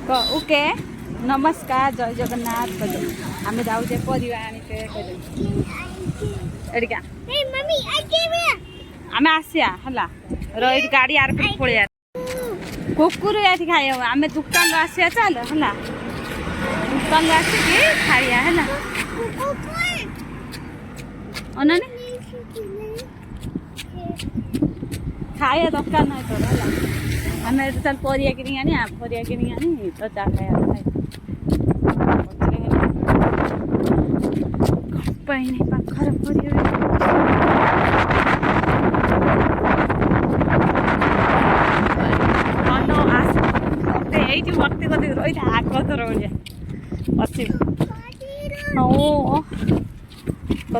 Okay नमस्कार जय जगन्नाथ कहे आम जाऊे परिवा आनिके एडिका आम आसिया हला रही गाड़ी आर पड़े कुकुर ये खाई आम दुकान आसिया चल है दुकान आसिक खाइया है अनानी खाइया दरकार ना तोर है आम चल परिया कि परिया कि तो चा खाया पाखर ये मत कति रही आग थर भाया अच्छी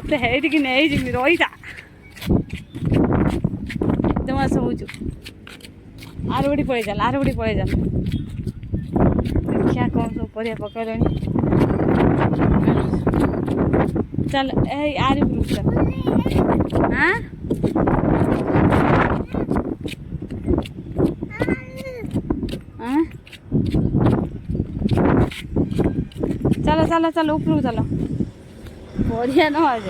ते हेटिकी नहीं जी रही जमा सोचु आरुड़ी पड़े चल देखिया कौन सब परिया पकड़े चल आरी ग्रुप हाँ चलो चलो चलो ऊपर चलो बढ़िया न आज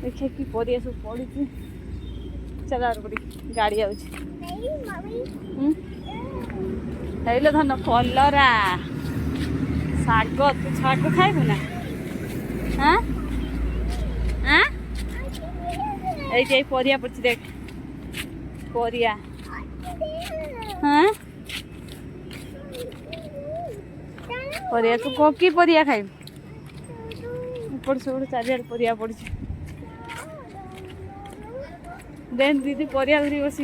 देखिए कि परिया सब पड़ी चल गाड़ी आइल धन कलरा शाग तू शाग खाइबू ना हाँ हाँ ये परिया पड़ी देख परिया हाँ परिया तू कि परिया खाइबू ऊपर से चारियाड़ परिया पड़ी देन दीदी परिया धरी बस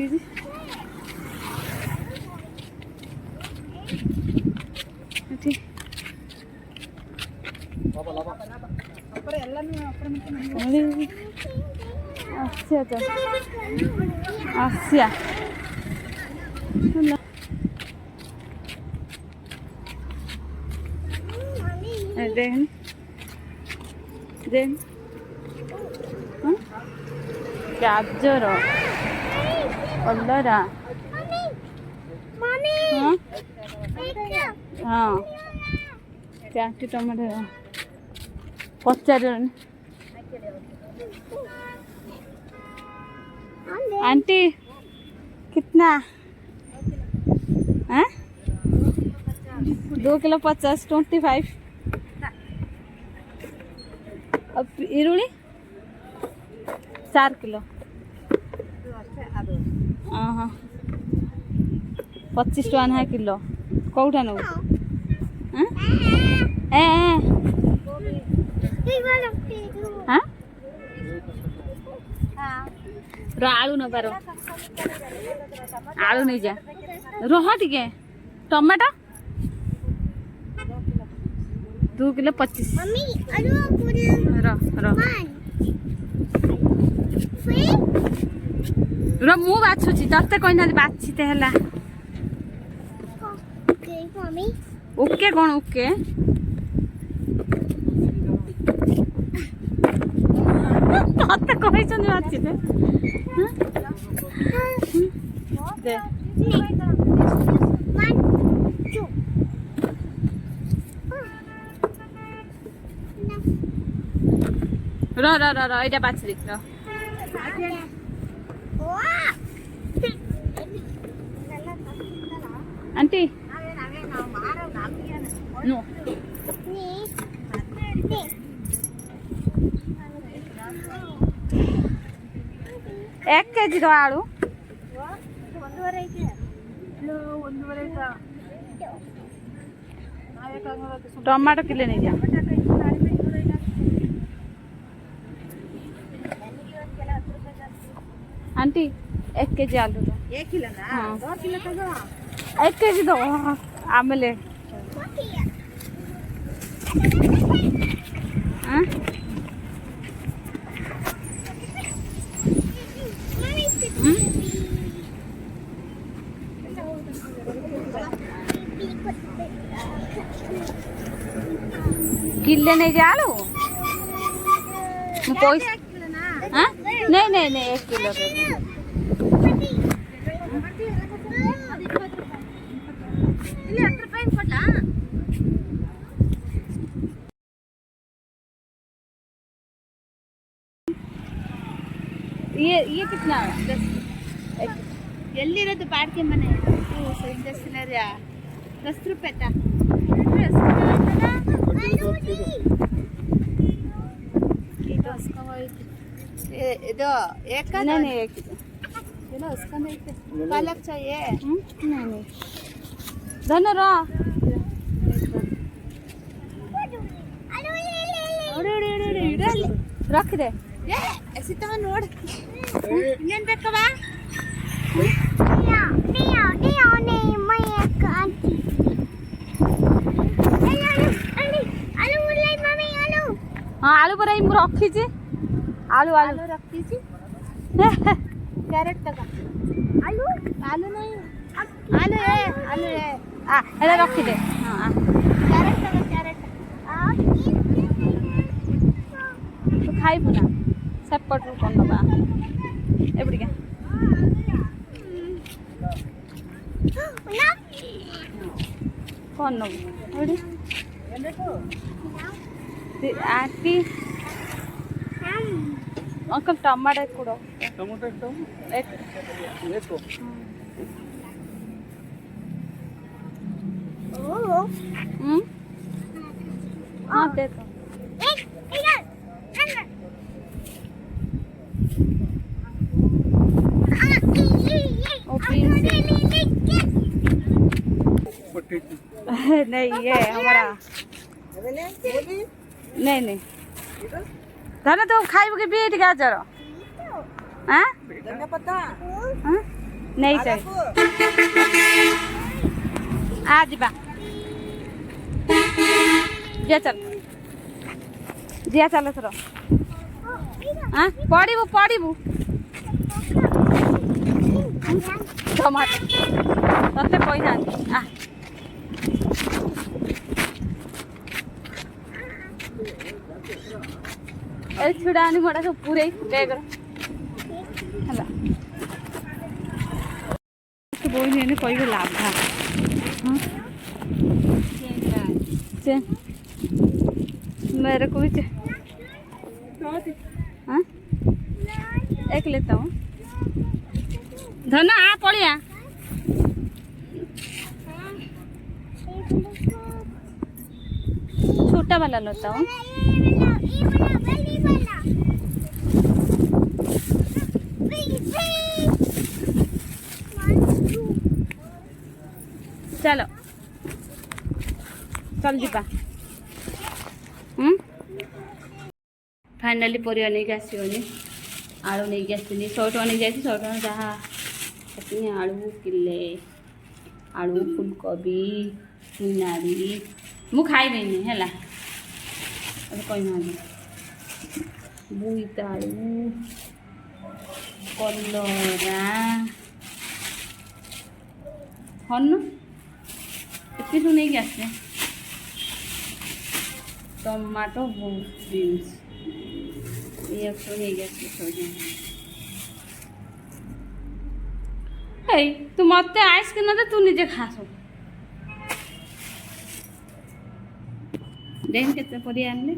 आसिया देन देन गाजर कलरा हाँ क्या टमाटर पचार आंटी कितना हाँ 2 किलो 50 25 अब इरुड़ी 4 किलो हाँ 25 टका ना किलो कौटा नौ आलू नबार आलू नहीं जा रह टे टमाटो 2 किलो 25 मु बाछुची तते कही ना बाछीते है ओके कौन ओके तते कही बाछीते ये बाछी देख आंटी नो 1 kg आलू टमाटो किलो नहीं जा आंटी 1 kg आलू दो 1 किलो ना 2 किलो तो 1 kg दो आमले हाँ किले नहीं जा पैसा हाँ नहीं नहीं नहीं 1 किलो दे दो। ये कितना है? 10 ಎಲ್ಲಿರೋದು ಬಾಡಿಗೆ ಮನೆ? ಇಂಡಸ್ಟ್ರಿಯಲ್ 10 ರೂಪಾಯಿ ತಾ ಇದು एक नहीं नहीं एक चलो उसका नहीं पालक चाहिए नहीं नहीं धन रो रख दे ऐसी तो नोड ಇನ್ನೇನ್ ಬೇಕವ हाँ आलू पर मु रखी आलू आलू रखी कैरेट तक आलू आलू नहीं आलू है आलू है आ रखी दे हाँ कैरेट तक कैरेट तू खाइबु ना सेपट रू कोन दबा एबडिका कौन नबु आटी अंकल टमाटर कोड़ो टमाटर एक हाँ दे दो नहीं ये हमारा नहीं नहीं धने तो खाइब के बीट गाजर हाँ पता नहीं चाहिए आ जीवा जे चल जिया चल थरो हाँ पढ़ू पढ़ू टमाटर तते पैसा आ छुड़ानी मोड़ा सब पूरे बैग हला बोई ने कोई भी लाभ था मेरे को भी हाँ एक लेता हूँ धना आ पड़िया छोटा वाला लेता हूँ चलो चल जीवा फाइनाली परिया नहीं आसनी आलू नहीं आसनी 100 टका नहीं जाती 100 टका जहाँ आलू किले आलू फुलकोबी नाड़ी मु खाइबी है कही बोईतालू कलरा हन एत सब नहीं आसे टमाटो बीन्स ये सब नहीं आसे तू मत आइस के ना तू निजे खासो देख के परिया आनले